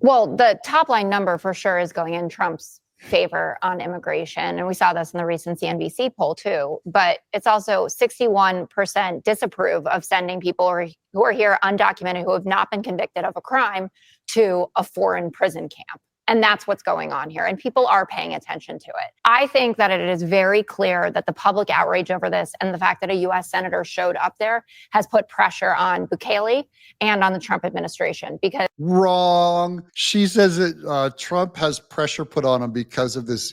Well, the top line number for sure is going in Trump's favor on immigration. And we saw this in the recent CNBC poll too. But it's also 61% disapprove of sending people who are here undocumented, who have not been convicted of a crime, to a foreign prison camp. And that's what's going on here. And people are paying attention to it. I think that it is very clear that the public outrage over this and the fact that a U.S. senator showed up there has put pressure on Bukele and on the Trump administration because. Wrong. She says that Trump has pressure put on him because of this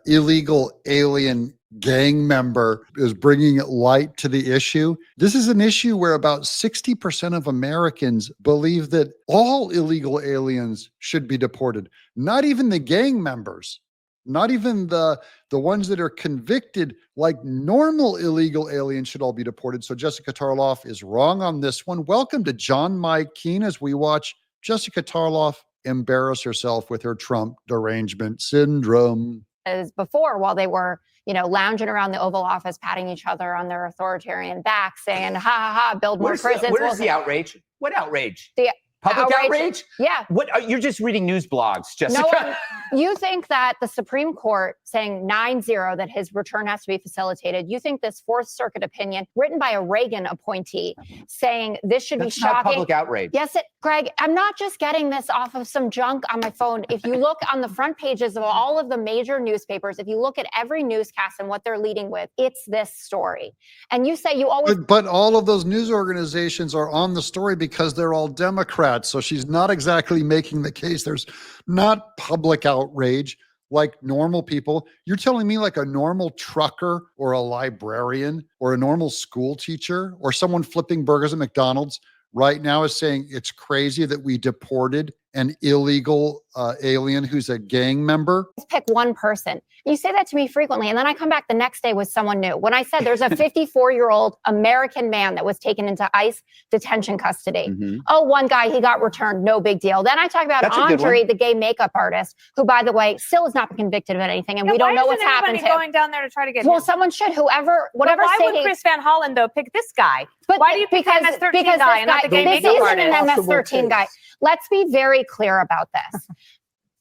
illegal alien gang member is bringing light to the issue. This is an issue where about 60% of Americans believe that all illegal aliens should be deported. Not even the gang members, not even the ones that are convicted, like normal illegal aliens should all be deported. So Jessica Tarlov is wrong on this one. Welcome to John Mike Keene as we watch Jessica Tarlov embarrass herself with her Trump derangement syndrome. As before, while they were lounging around the Oval Office, patting each other on their authoritarian back, saying, ha, ha, ha, build more prisons. Where's the outrage? What outrage? The public outrage? Yeah. You're just reading news blogs, Jessica. No, you think that the Supreme Court saying 9-0 that his return has to be facilitated. You think this Fourth Circuit opinion written by a Reagan appointee saying this should be shocking. Not public outrage. Yes, Greg, I'm not just getting this off of some junk on my phone. If you look on the front pages of all of the major newspapers, if you look at every newscast and what they're leading with, it's this story. And you say you always. But all of those news organizations are on the story because they're all Democrats. So she's not exactly making the case. There's not public outrage like normal people. You're telling me like a normal trucker or a librarian or a normal school teacher or someone flipping burgers at McDonald's right now is saying it's crazy that we deported an illegal alien who's a gang member? Pick one person. You say that to me frequently, and then I come back the next day with someone new. When I said there's a 54-year-old American man that was taken into ICE detention custody. Mm-hmm. Oh, one guy, he got returned, no big deal. Then I talk about Andre, the gay makeup artist, who, by the way, still has not been convicted of anything, and we don't know what's happened to him. Going down there to try to get well, him? Someone should, whatever why would Chris Van Hollen, though, pick this guy? But why do you pick the MS-13 guy and not the gay makeup artist? This isn't an MS-13 guy. Let's be very clear about this.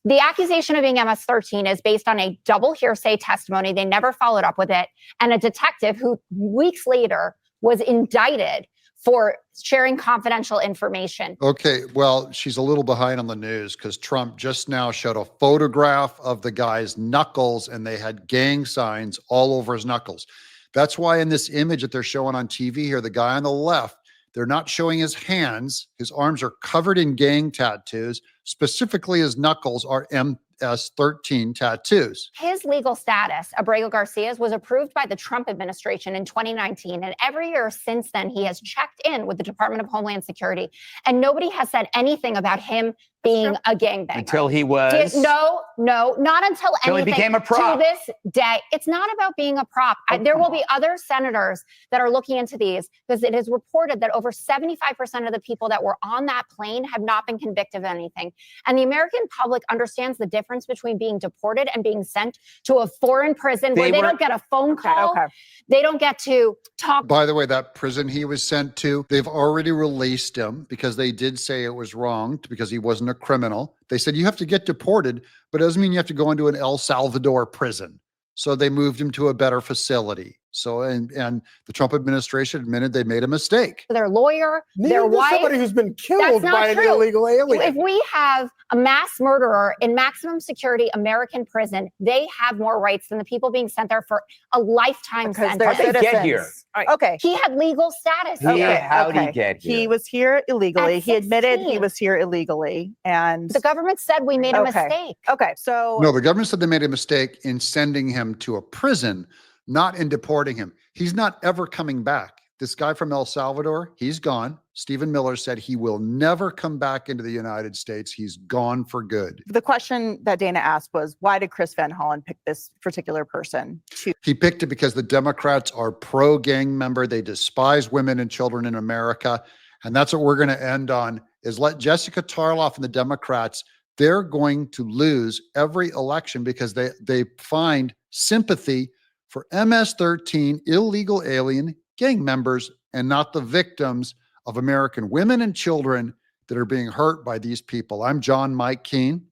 The accusation of being MS-13 is based on a double hearsay testimony. They never followed up with it. And a detective who weeks later was indicted for sharing confidential information. Okay, well, she's a little behind on the news because Trump just now showed a photograph of the guy's knuckles and they had gang signs all over his knuckles. That's why in this image that they're showing on TV here, the guy on the left, they're not showing his hands. His arms are covered in gang tattoos. Specifically, his knuckles are MS-13 tattoos. His legal status, Abrego Garcia's, was approved by the Trump administration in 2019. And every year since then, he has checked in with the Department of Homeland Security. And nobody has said anything about him being a gangbanger. Until he was? No, not until anything. He became a prop. To this day. It's not about being a prop. There will be other senators that are looking into these because it is reported that over 75% of the people that were on that plane have not been convicted of anything. And the American public understands the difference between being deported and being sent to a foreign prison where they don't get a phone call. Okay. They don't get to talk. By the way, that prison he was sent to, they've already released him because they did say it was wrong because he wasn't a criminal. They said you have to get deported, but it doesn't mean you have to go into an El Salvador prison. So they moved him to a better facility. So, and the Trump administration admitted they made a mistake. Their lawyer, their wife. Somebody who's been killed by an illegal alien. If we have a mass murderer in maximum security American prison, they have more rights than the people being sent there for a lifetime sentence. How did they get here? Okay. He had legal status. How did he get here? He was here illegally. He admitted he was here illegally. And the government said we made a mistake. Okay. So no, the government said they made a mistake in sending him to a prison, not in deporting him. He's not ever coming back. This guy from El Salvador, he's gone. Stephen Miller said he will never come back into the United States. He's gone for good. The question that Dana asked was, why did Chris Van Hollen pick this particular person? He picked it because the Democrats are pro-gang member. They despise women and children in America. And that's what we're going to end on, is let Jessica Tarlov and the Democrats, they're going to lose every election because they find sympathy for MS-13 illegal alien gang members and not the victims of American women and children that are being hurt by these people. I'm John Mike Keene.